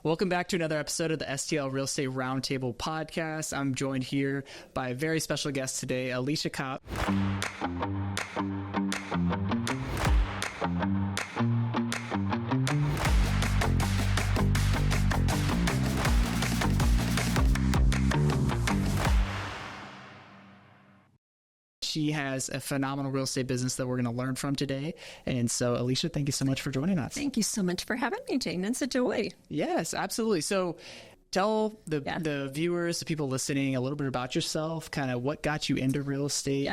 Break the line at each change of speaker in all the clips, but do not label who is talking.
Welcome back to another episode of the STL Real Estate Roundtable podcast. I'm joined here by a very special guest today, Alicia Cop. She has a phenomenal real estate business that we're going to learn from today. And so, Alicia, thank you so much for joining us.
Thank you so much for having me, Jane. It's a joy.
Yes, absolutely. So tell the viewers, the people listening, a little bit about yourself, kind of what got you into real estate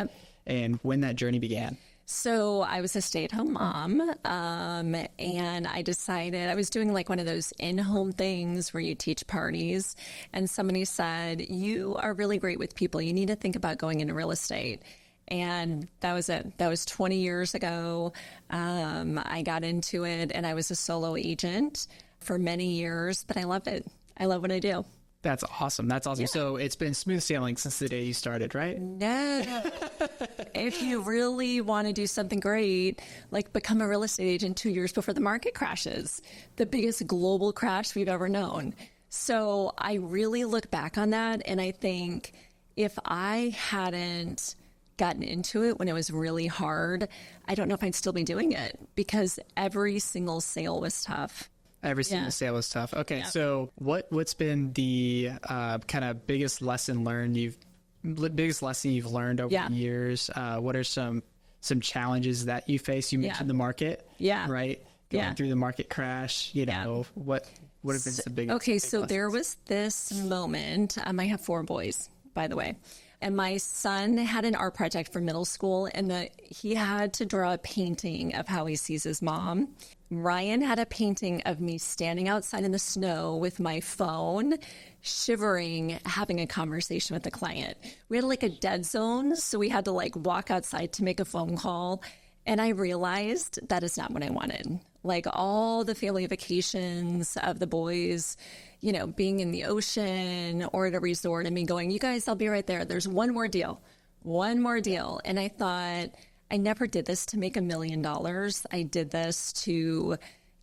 and when that journey began.
So I was a stay-at-home mom, and I decided I was doing like one of those in-home things where you teach parties, and somebody said, "You are really great with people. You need to think about going into real estate." And that was it. That was 20 years ago. I got into it, and I was a solo agent for many years, but I loved it. I love what I do.
That's awesome. That's awesome. Yeah. So it's been smooth sailing since the day you started, right?
No. If you really want to do something great, like become a real estate agent 2 years before the market crashes, the biggest global crash we've ever known. So I really look back on that, and I think if I hadn't gotten into it when it was really hard, I don't know if I'd still be doing it, because every single sale was tough.
Every single sale was tough. Okay, so what's been the kind of biggest lesson you've learned over the years? What are some challenges that you face? You mentioned the market, right? Going through the market crash. You know, what have been the biggest?
Okay, so
lessons?
there was this moment. I have 4 boys, by the way. And my son had an art project for middle school, and he had to draw a painting of how he sees his mom. Ryan had a painting of me standing outside in the snow with my phone, shivering, having a conversation with the client. We had like a dead zone, so we had to like walk outside to make a phone call. And I realized that is not what I wanted. Like all the family vacations of the boys, you know, being in the ocean or at a resort and me going, "You guys, I'll be right there. There's one more deal. And I thought, I never did this to make $1 million. I did this to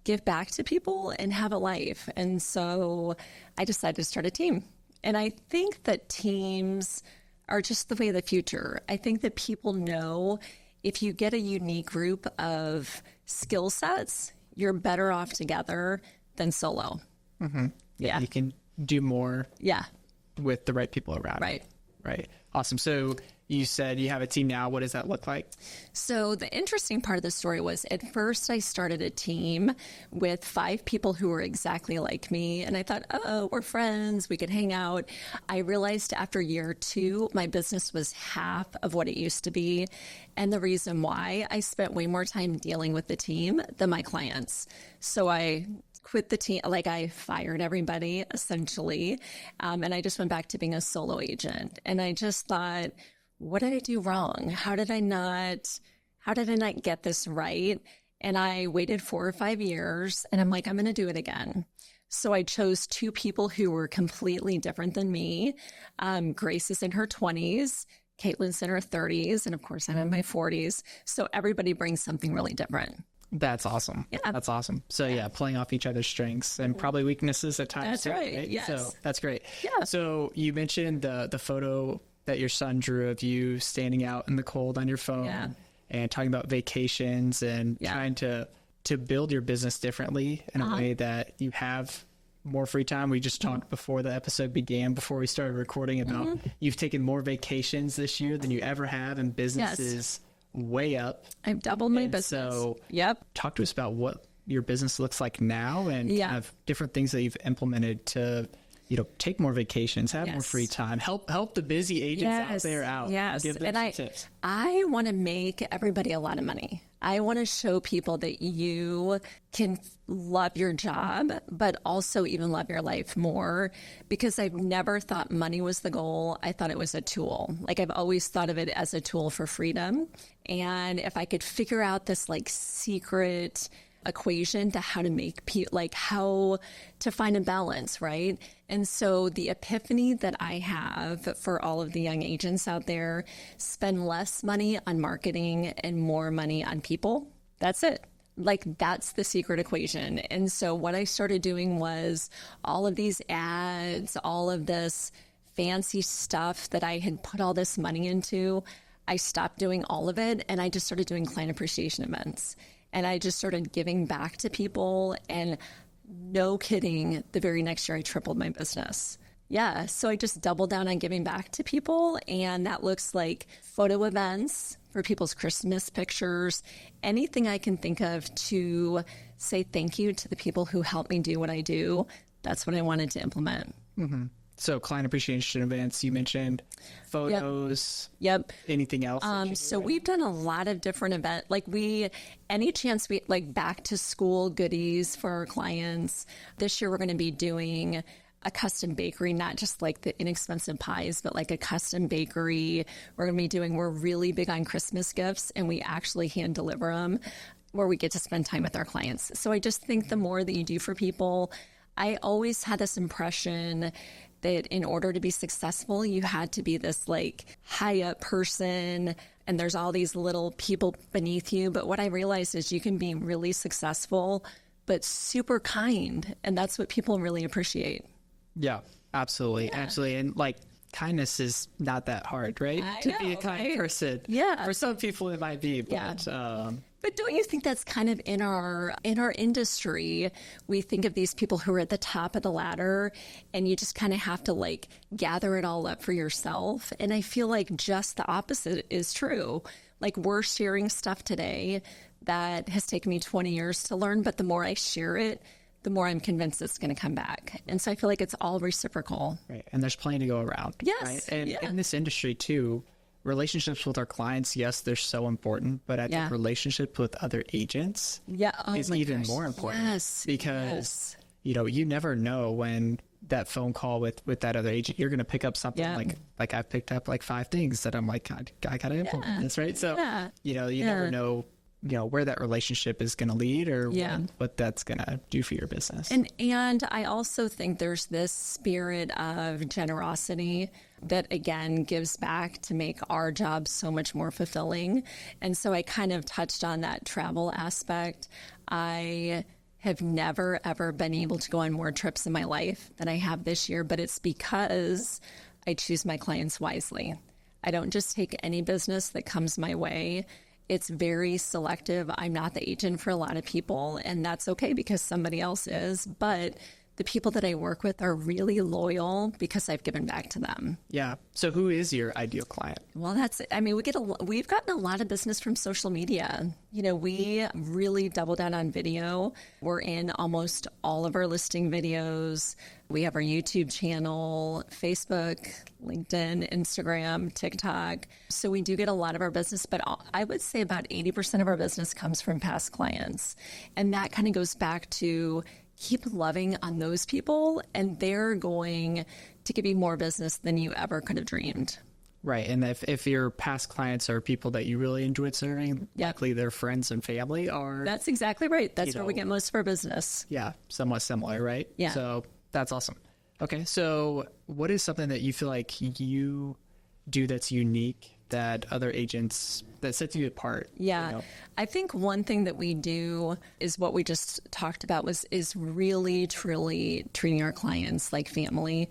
give back to people and have a life. And so I decided to start a team. And I think that teams are just the way of the future. I think that people know if you get a unique group of skill sets, you're better off together than solo.
Mm-hmm. Yeah. You can do more with the right people around. Right. Awesome. So you said you have a team now. What does that look like?
So the interesting part of the story was at first I started a team with 5 people who were exactly like me. And I thought, oh, we're friends. We could hang out. I realized after year 2, my business was half of what it used to be. And the reason why, I spent way more time dealing with the team than my clients. So I quit the team, like I fired everybody essentially. And I just went back to being a solo agent. And I just thought, what did I do wrong? How did I not get this right? And I waited 4 or 5 years, and I'm like, I'm going to do it again. So I chose 2 people who were completely different than me. Grace is in her 20s, Caitlin's in her 30s, and of course I'm in my 40s. So everybody brings something really different.
That's awesome. Yeah. That's awesome. So playing off each other's strengths and probably weaknesses at times.
That's right. Yes.
So that's great.
Yeah.
So you mentioned the photo that your son drew of you standing out in the cold on your phone and talking about vacations and trying to build your business differently in a way that you have more free time. We just talked before the episode began, before we started recording, about you've taken more vacations this year than you ever have, and business is way up.
I've doubled my business.
So talk to us about what your business looks like now and kind of different things that you've implemented to, you know, take more vacations, have more free time, help the busy agents out there out. Give them some tips.
I want to make everybody a lot of money. I want to show people that you can love your job, but also even love your life more, because I've never thought money was the goal. I thought it was a tool. Like I've always thought of it as a tool for freedom. And if I could figure out this like secret equation to how to make how to find a balance, right? And so the epiphany that I have for all of the young agents out there: spend less money on marketing and more money on people. That's it. Like, that's the secret equation. And so what I started doing was all of these ads, all of this fancy stuff that I had put all this money into, I stopped doing all of it, and I just started doing client appreciation events. And I just started giving back to people, and no kidding, the very next year I tripled my business. Yeah, so I just doubled down on giving back to people, and that looks like photo events for people's Christmas pictures, anything I can think of to say thank you to the people who helped me do what I do. That's what I wanted to implement.
Mm-hmm. So client appreciation events, you mentioned photos.
Yep.
Anything else?
So we've done a lot of different events. Like any chance we like back to school goodies for our clients. This year we're going to be doing a custom bakery, not just like the inexpensive pies, but like a custom bakery. We're really big on Christmas gifts, and we actually hand deliver them where we get to spend time with our clients. So I just think the more that you do for people, I always had this impression that in order to be successful, you had to be this like high up person and there's all these little people beneath you. But what I realized is you can be really successful, but super kind. And that's what people really appreciate.
Yeah, absolutely. Yeah. Absolutely. And like kindness is not that hard, right? To be a kind person.
Yeah.
For some people it might be, but
But don't you think that's kind of in our industry? We think of these people who are at the top of the ladder, and you just kind of have to like gather it all up for yourself. And I feel like just the opposite is true. Like, we're sharing stuff today that has taken me 20 years to learn, but the more I share it, the more I'm convinced it's going to come back. And so I feel like it's all reciprocal.
Right. And there's plenty to go around.
Yes.
Right? And in this industry too, relationships with our clients, yes, they're so important, but I think relationship with other agents is even more important.
Yes.
Because, you never know when that phone call with that other agent, you're going to pick up something like I've picked up like 5 things that I'm like, I got to implement this, right? So, you never know, where that relationship is going to lead or what that's going to do for your business.
And I also think there's this spirit of generosity that, again, gives back to make our job so much more fulfilling. And so I kind of touched on that travel aspect. I have never, ever been able to go on more trips in my life than I have this year, but it's because I choose my clients wisely. I don't just take any business that comes my way. It's very selective. I'm not the agent for a lot of people, and that's okay because somebody else is. But the people that I work with are really loyal because I've given back to them.
Yeah. So who is your ideal client?
Well, that's it. I mean, we've gotten a lot of business from social media. We really double down on video. We're in almost all of our listing videos. We have our YouTube channel, Facebook, LinkedIn, Instagram, TikTok. So we do get a lot of our business, but I would say about 80% of our business comes from past clients. And that kind of goes back to keep loving on those people, and they're going to give you more business than you ever could have dreamed.
Right. And if your past clients are people that you really enjoyed serving, likely their friends and family are...
That's exactly right. That's where we get most of our business.
Yeah. Somewhat similar, right?
Yeah.
So that's awesome. Okay. So what is something that you feel like you do that's unique that other agents, that sets you apart?
Yeah. I think one thing that we do is what we just talked about is really, truly treating our clients like family.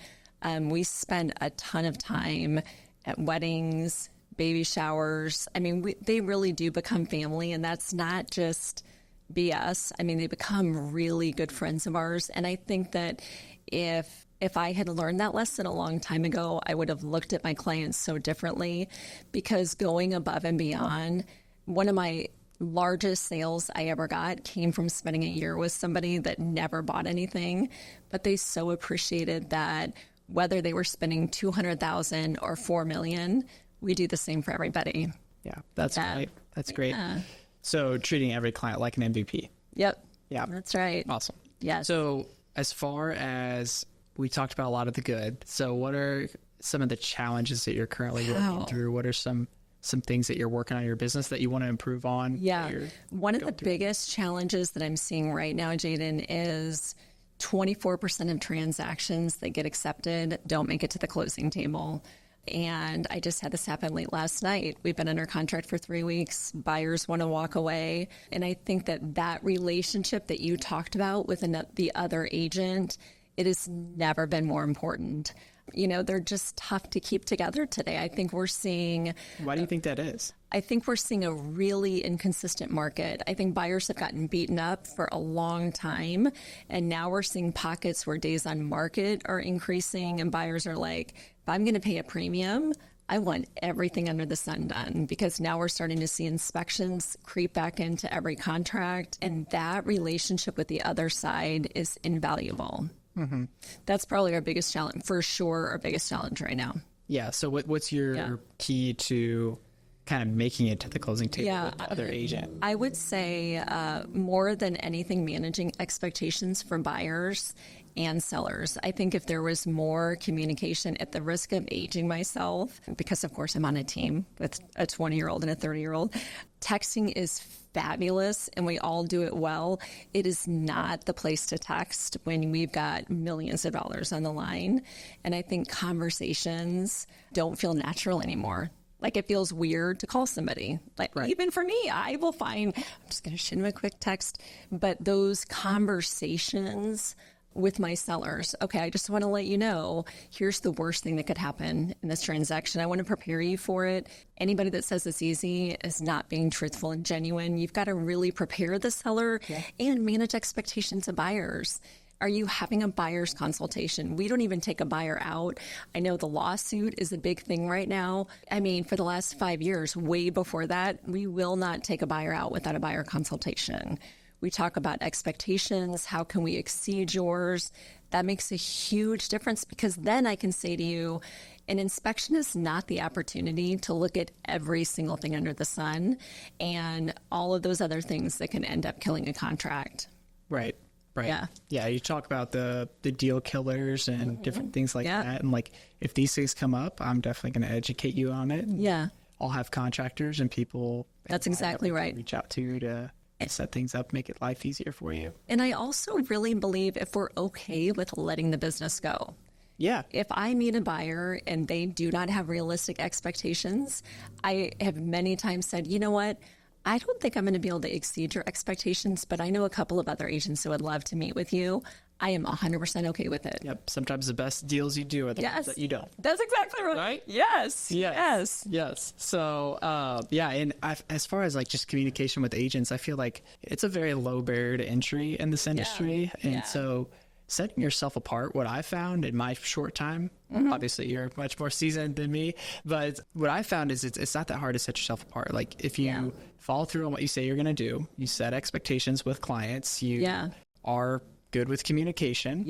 We spend a ton of time at weddings, baby showers. I mean, they really do become family, and that's not just BS. I mean, they become really good friends of ours. And I think that if I had learned that lesson a long time ago, I would have looked at my clients so differently, because going above and beyond, one of my largest sales I ever got came from spending a year with somebody that never bought anything, but they so appreciated that whether they were spending $200,000 or $4 million, we do the same for everybody.
Yeah, that's right. That's great. Yeah. So treating every client like an MVP.
Yep.
Yeah.
That's right.
Awesome.
Yeah.
So as far as we talked about a lot of the good, so what are some of the challenges that you're currently working through? What are some things that you're working on in your business that you want to improve on?
Yeah. One of the biggest challenges that I'm seeing right now, Jaden, is 24% of transactions that get accepted don't make it to the closing table. And I just had this happen late last night. We've been under contract for 3 weeks. Buyers want to walk away. And I think that relationship that you talked about with the other agent, it has never been more important. They're just tough to keep together today. I think we're seeing...
Why do you think that is?
I think we're seeing a really inconsistent market. I think buyers have gotten beaten up for a long time. And now we're seeing pockets where days on market are increasing and buyers are like, if I'm going to pay a premium, I want everything under the sun done, because now we're starting to see inspections creep back into every contract. And that relationship with the other side is invaluable. Mm-hmm. That's probably our biggest challenge, for sure, our biggest challenge right now.
Yeah. So what's your key to kind of making it to the closing table with the other agent?
I would say more than anything, managing expectations for buyers and sellers. I think if there was more communication, at the risk of aging myself, because of course I'm on a team with a 20-year-old and a 30-year-old, texting is fabulous and we all do it well. It is not the place to text when we've got millions of dollars on the line. And I think conversations don't feel natural anymore. Like, it feels weird to call somebody. Like, right. Even for me, I will find, I'm just going to shoot him a quick text. But those conversations with my sellers, okay, I just want to let you know, here's the worst thing that could happen in this transaction. I want to prepare you for it. Anybody that says it's easy is not being truthful and genuine. You've got to really prepare the seller and manage expectations of buyers. Are you having a buyer's consultation? We don't even take a buyer out. I know the lawsuit is a big thing right now. I mean, for the last 5 years, way before that, we will not take a buyer out without a buyer consultation. We talk about expectations. How can we exceed yours? That makes a huge difference, because then I can say to you, an inspection is not the opportunity to look at every single thing under the sun and all of those other things that can end up killing a contract.
Right. Yeah. You talk about the deal killers and different things like that. And like, if these things come up, I'm definitely going to educate you on it.
Yeah.
I'll have contractors and people.
That's exactly right.
Reach out to you to set things up, make it life easier for you.
And I also really believe if we're okay with letting the business go.
Yeah.
If I meet a buyer and they do not have realistic expectations, I have many times said, you know what? I don't think I'm going to be able to exceed your expectations, but I know a couple of other agents who would love to meet with you. I am 100% okay with it.
Yep. Sometimes the best deals you do are the ones that you don't.
That's exactly right.
Right?
Yes.
So, and as far as like just communication with agents, I feel like it's a very low barrier to entry in this industry. And so setting yourself apart, what I found in my short time, obviously you're much more seasoned than me, but what I found is it's not that hard to set yourself apart. Like, if you follow through on what you say you're going to do, you set expectations with clients, you are good with communication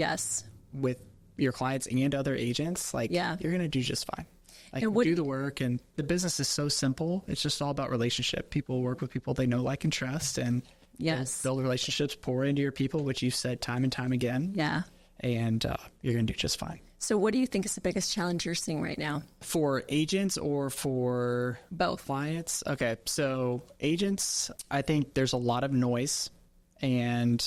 with your clients and other agents, like you're going to do just fine. Like, do the work, and the business is so simple. It's just all about relationship. People work with people they know, like, and trust, and build relationships, pour into your people, which you've said time and time again. Yeah. And you're going to do just fine.
So what do you think is the biggest challenge you're seeing right now?
For agents or for
both
clients? Okay. So agents, I think there's a lot of noise, and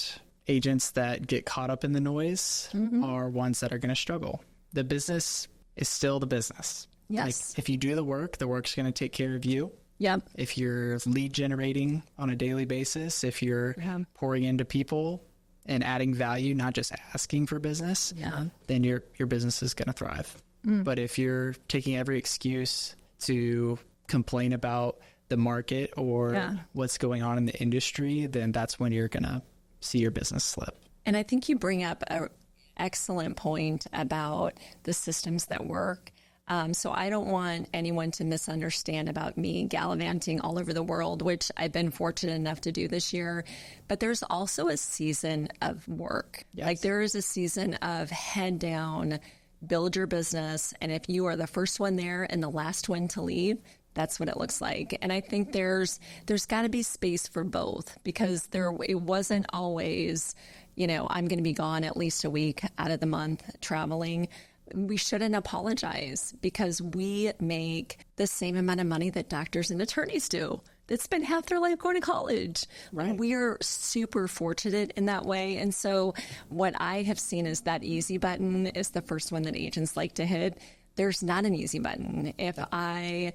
agents that get caught up in the noise are ones that are going to struggle. The business is still the business.
Yes.
Like, if you do the work's going to take care of you.
Yep.
If you're lead generating on a daily basis, if you're pouring into people and adding value, not just asking for business, then your business is going to thrive. But if you're taking every excuse to complain about the market or what's going on in the industry, then that's when you're going to see your business slip.
And I think you bring up an excellent point about the systems that work. So I don't want anyone to misunderstand about me gallivanting all over the world, which I've been fortunate enough to do this year. But there's also a season of work. Yes. Like, there is a season of head down, build your business. And if you are the first one there and the last one to leave, that's what it looks like. And I think there's got to be space for both, because it wasn't always, I'm going to be gone at least a week out of the month traveling. We shouldn't apologize, because we make the same amount of money that doctors and attorneys do. That spend half their life going to college. Right. We are super fortunate in that way. And so what I have seen is that easy button is the first one that agents like to hit. there's not an easy button. If I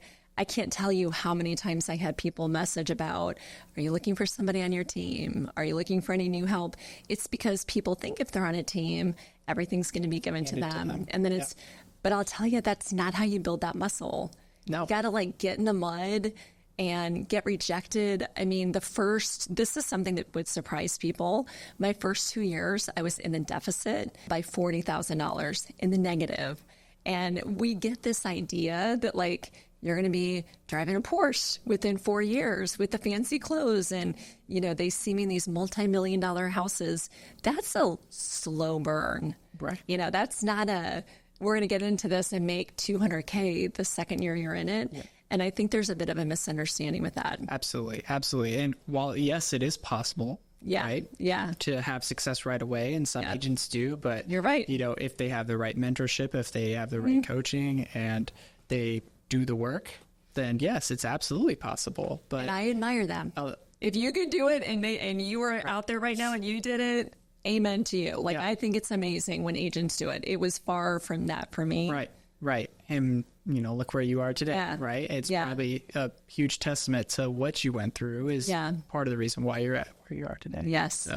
can't tell you how many times I had people message about, are you looking for somebody on your team? Are you looking for any new help? It's because people think if they're on a team, everything's going to be given to them. And then but I'll tell you, that's not how you build that muscle.
No.
You got to like get in the mud and get rejected. I mean, this is something that would surprise people. My first 2 years, I was in the deficit by $40,000, in the negative. And we get this idea that like, you're going to be driving a Porsche within 4 years with the fancy clothes. And, you know, they see me in these multi-million-dollar houses. That's a slow burn.
Right.
You know, that's not we're going to get into this and make $200K the second year you're in it. Yeah. And I think there's a bit of a misunderstanding with that.
Absolutely. Absolutely. And while, yes, it is possible, right?
Yeah.
To have success right away. And some agents do, but
you're right.
You know, if they have the right mentorship, if they have the right coaching and they do the work, then yes, it's absolutely possible. But
and I admire them. If you could do it and you were out there right now and you did it, amen to you. Like, I think it's amazing when agents do it. It was far from that for me.
Right. And, you know, look where you are today, right? It's probably a huge testament to what you went through is part of the reason why you're at where you are today.
Yes.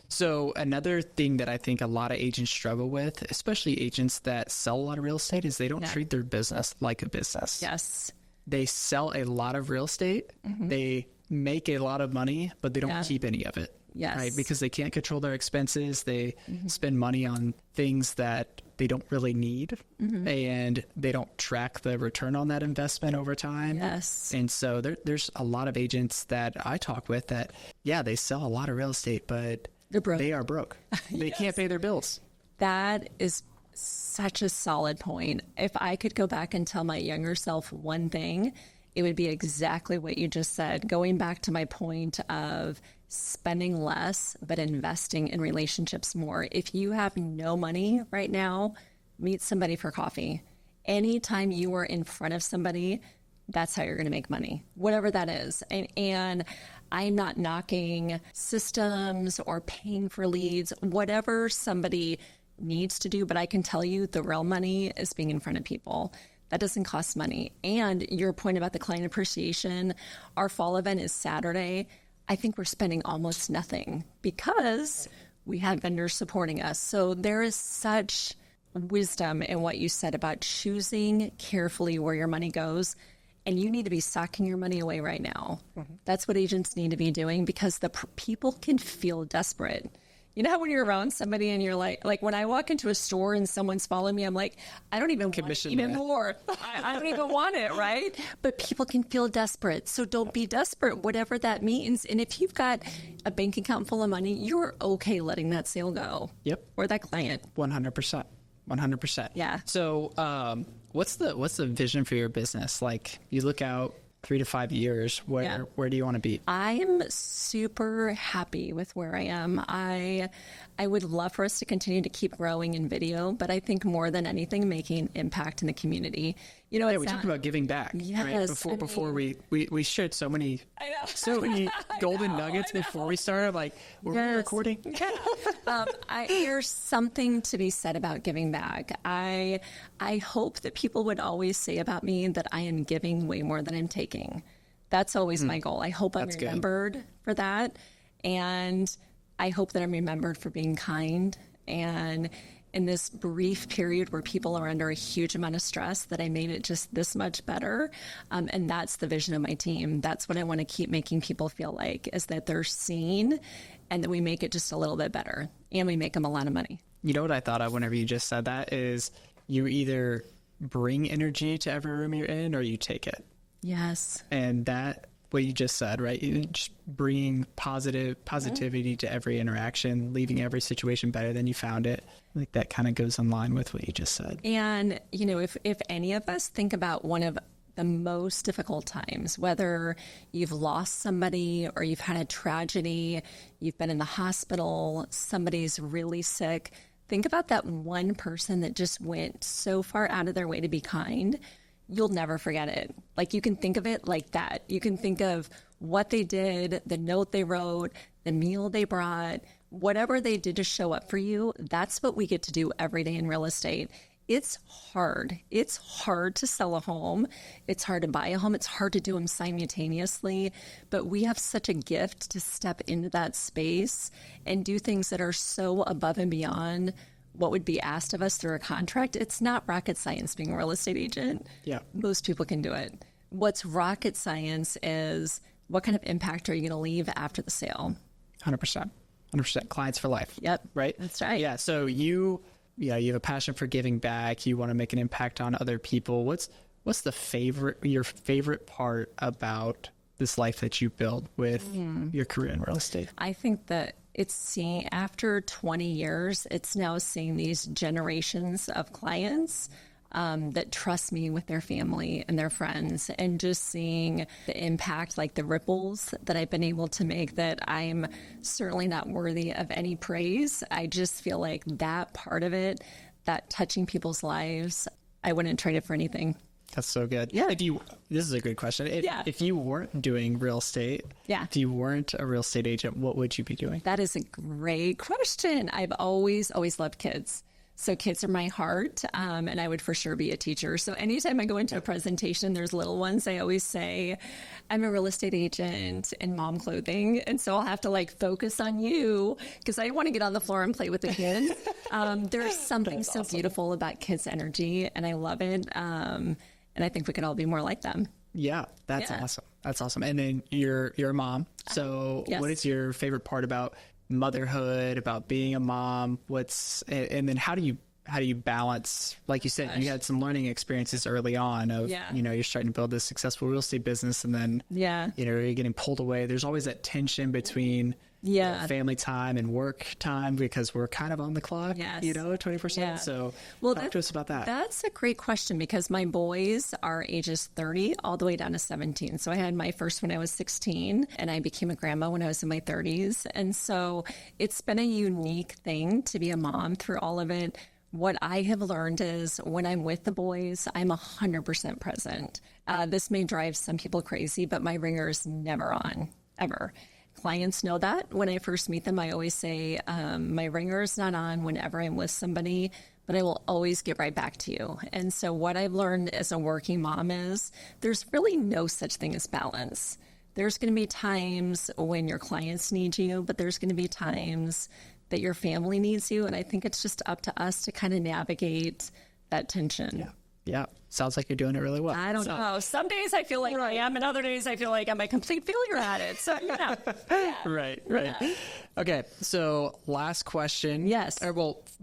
So another thing that I think a lot of agents struggle with, especially agents that sell a lot of real estate, is they don't treat their business like a business.
Yes.
They sell a lot of real estate. They make a lot of money, but they don't keep any of it.
Yes.
Right? Because they can't control their expenses. They spend money on things that they don't really need, and they don't track the return on that investment over time.
Yes.
And so there's a lot of agents that I talk with that, they sell a lot of real estate, but
they're broke.
They are broke. They can't pay their bills.
That is such a solid point. If I could go back and tell my younger self one thing, it would be exactly what you just said. Going back to my point of spending less, but investing in relationships more. If you have no money right now, meet somebody for coffee. Anytime you are in front of somebody, that's how you're going to make money, whatever that is. And I'm not knocking systems or paying for leads, whatever somebody needs to do. But I can tell you the real money is being in front of people. That doesn't cost money. And your point about the client appreciation, our fall event is Saturday. I think we're spending almost nothing because we have vendors supporting us. So there is such wisdom in what you said about choosing carefully where your money goes. And you need to be socking your money away right now. That's what agents need to be doing because the people can feel desperate. You know how when you're around somebody and you're like when I walk into a store and someone's following me, I'm like, I don't even want even more. I don't even want it, right? But people can feel desperate. So don't be desperate, whatever that means. And if you've got a bank account full of money, you're okay letting that sale go.
Yep.
Or that client.
100%. 100%.
Yeah.
So what's the vision for your business? Like you look out 3 to 5 years, where do you want to be?
I am super happy with where I am. I would love for us to continue to keep growing in video, but I think more than anything, making an impact in the community. You know,
we talked about giving back.
Yes,
right? Before we shared so many golden nuggets before we started. Like, were we recording?
There's something to be said about giving back. I hope that people would always say about me that I am giving way more than I'm taking. That's always my goal. I hope I'm remembered for that. And I hope that I'm remembered for being kind. And in this brief period where people are under a huge amount of stress, that I made it just this much better. And that's the vision of my team. That's what I want to keep making people feel like, is that they're seen and that we make it just a little bit better and we make them a lot of money.
You know what I thought of whenever you just said that is you either bring energy to every room you're in or you take it.
Yes.
And that, what you just said, right? You just bringing positivity to every interaction, leaving every situation better than you found it. I think that kind of goes in line with what you just said.
And, you know, if any of us think about one of the most difficult times, whether you've lost somebody or you've had a tragedy, you've been in the hospital, somebody's really sick, think about that one person that just went so far out of their way to be kind. You'll never forget it. Like, you can think of it like that. You can think of what they did, the note they wrote, the meal they brought, whatever they did to show up for you. That's what we get to do every day in real estate, it's hard. It's hard to sell a home. It's hard to buy a home. It's hard to do them simultaneously. But we have such a gift to step into that space and do things that are so above and beyond what would be asked of us through a contract. It's not rocket science being a real estate agent.
Yeah.
Most people can do it. What's rocket science is what kind of impact are you going to leave after the sale?
100%. 100%. Clients for life.
Yep.
Right?
That's right.
Yeah. So you have a passion for giving back. You want to make an impact on other people. What's your favorite part about this life that you build with your career in real estate?
I think that it's seeing, after 20 years, it's now seeing these generations of clients that trust me with their family and their friends, and just seeing the impact, like the ripples that I've been able to make, that I'm certainly not worthy of any praise. I just feel like that part of it, that touching people's lives, I wouldn't trade it for anything.
That's so good. Yeah. This is a good question. If you weren't doing real estate, if you weren't a real estate agent, what would you be doing?
That is a great question. I've always loved kids. So kids are my heart, and I would for sure be a teacher. So anytime I go into a presentation, there's little ones, I always say, I'm a real estate agent in mom clothing. And so I'll have to focus on you, because I want to get on the floor and play with the kids. There's something so beautiful about kids' energy, and I love it. And I think we could all be more like them.
Yeah, that's awesome. That's awesome. And then you're a mom. So what is your favorite part about motherhood, about being a mom? And then how do you balance, like you said, you had some learning experiences early on of, you're starting to build this successful real estate business, and then, you're getting pulled away. There's always that tension between family time and work time, because we're kind of on the clock, 24/7.
Yeah.
So talk to us about that.
That's a great question, because my boys are ages 30 all the way down to 17. So I had my first when I was 16, and I became a grandma when I was in my 30s. And so it's been a unique thing to be a mom through all of it. What I have learned is when I'm with the boys, I'm 100% present. This may drive some people crazy, but my ringer is never on, ever. Clients know that. When I first meet them, I always say, my ringer is not on whenever I'm with somebody, but I will always get right back to you. And so what I've learned as a working mom is there's really no such thing as balance. There's going to be times when your clients need you, but there's going to be times that your family needs you. And I think it's just up to us to kind of navigate that tension.
Yeah. Sounds like you're doing it really well.
I don't know. Some days I feel like I am, and other days I feel like I'm a complete failure at it. So,
Right. Okay. So last question.
Yes.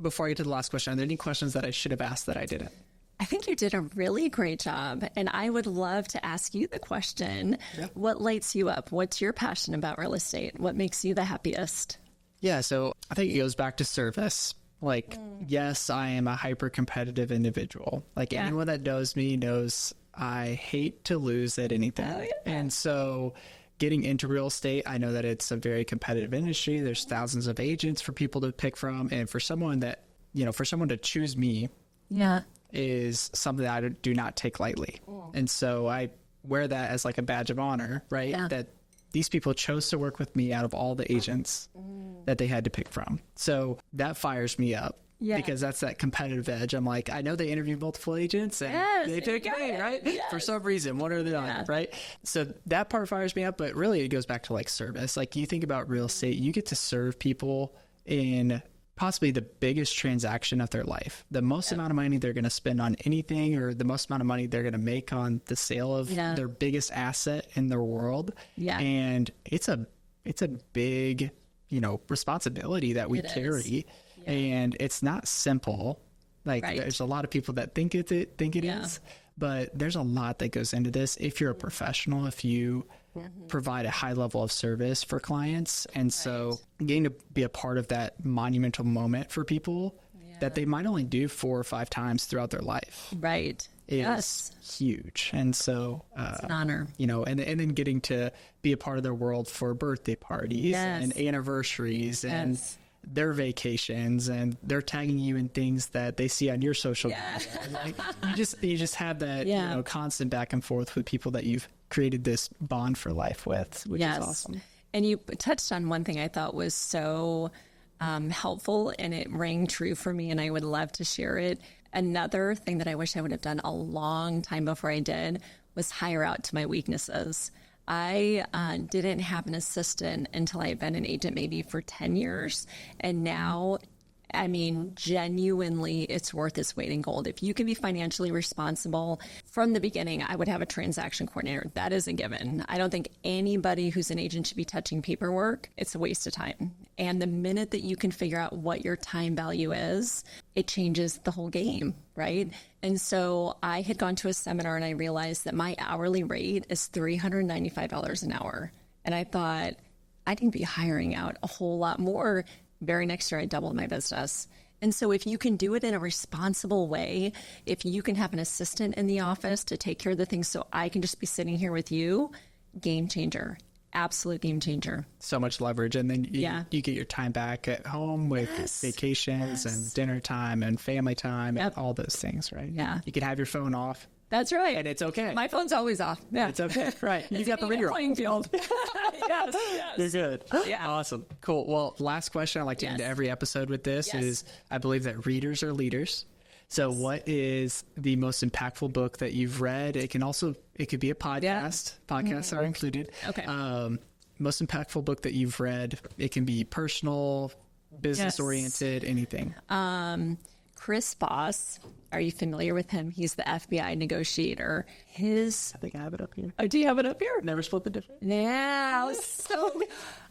Before I get to the last question, are there any questions that I should have asked that I didn't?
I think you did a really great job. And I would love to ask you the question, what lights you up? What's your passion about real estate? What makes you the happiest?
Yeah. So I think it goes back to service. Yes, I am a hyper-competitive individual. Anyone that knows me knows I hate to lose at anything. Oh, yeah. And so getting into real estate, I know that it's a very competitive industry. There's thousands of agents for people to pick from. And for someone to choose me is something that I do not take lightly. And so I wear that as a badge of honor, right? Yeah. That these people chose to work with me out of all the agents that they had to pick from. So that fires me up because that's that competitive edge. I'm like, I know they interviewed multiple agents and they picked me, right? Yes. For some reason, what are they on, right? So that part fires me up, but really it goes back to service. You think about real estate, you get to serve people in possibly the biggest transaction of their life, the most amount of money they're going to spend on anything, or the most amount of money they're going to make on the sale of their biggest asset in their world. Yeah. And it's a big, responsibility that we carry. Yeah. And it's not simple. There's a lot of people that think it is, but there's a lot that goes into this. If you're a professional, if you provide a high level of service for clients. And so getting to be a part of that monumental moment for people that they might only do 4 or 5 times throughout their life.
Right.
Is huge. And so,
it's an honor,
and then getting to be a part of their world for birthday parties and anniversaries and their vacations, and they're tagging you in things that they see on your social media. You just have that constant back and forth with people that you've created this bond for life with, which is awesome.
And you touched on one thing I thought was so helpful, and it rang true for me, and I would love to share it. Another thing that I wish I would have done a long time before I did was hire out to my weaknesses. I didn't have an assistant until I had been an agent maybe for 10 years. And now, I mean, genuinely, it's worth its weight in gold. If you can be financially responsible from the beginning, I would have a transaction coordinator. That is a given. I don't think anybody who's an agent should be touching paperwork. It's a waste of time. And the minute that you can figure out what your time value is, it changes the whole game, right? And so I had gone to a seminar and I realized that my hourly rate is $395 an hour. And I thought, I need to be hiring out a whole lot more. Very next year, I doubled my business. And so if you can do it in a responsible way, if you can have an assistant in the office to take care of the things so I can just be sitting here with you, game changer. Absolute game changer.
So much leverage. And then you get your time back at home with vacations and dinner time and family time and all those things, right?
Yeah.
You can have your phone off.
That's right.
And it's okay.
My phone's always off. Yeah.
It's okay. Right. You got the ringer
playing field. Yes.
You're good.
Yeah.
Awesome. Cool. Well, last question I like to end every episode with this is, I believe that readers are leaders. So what is the most impactful book that you've read? It could be a podcast. Podcasts are included.
Okay.
Most impactful book that you've read. It can be personal, business oriented, anything.
Chris Voss. Are you familiar with him? He's the FBI negotiator.
I think I have it up here.
Oh, do you have it up here?
Never Split the Difference.
Yeah.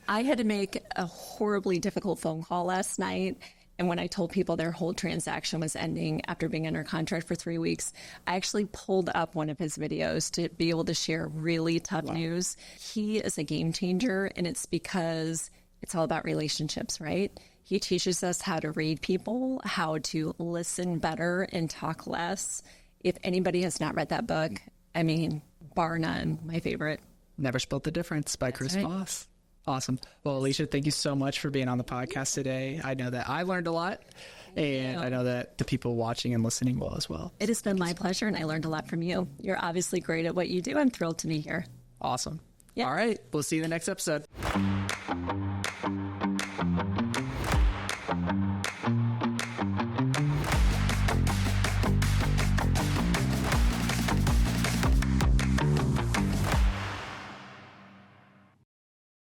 I had to make a horribly difficult phone call last night. And when I told people their whole transaction was ending after being under contract for 3 weeks, I actually pulled up one of his videos to be able to share really tough news. He is a game changer, and it's because it's all about relationships, right? He teaches us how to read people, how to listen better and talk less. If anybody has not read that book, I mean, bar none, my favorite.
Never Split the Difference by Chris Voss. Awesome. Well, Alicia, thank you so much for being on the podcast today. I know that I learned a lot, and I know that the people watching and listening will as well.
It has been my pleasure, and I learned a lot from you. You're obviously great at what you do. I'm thrilled to be here.
Awesome.
Yeah.
All right. We'll see you in the next episode.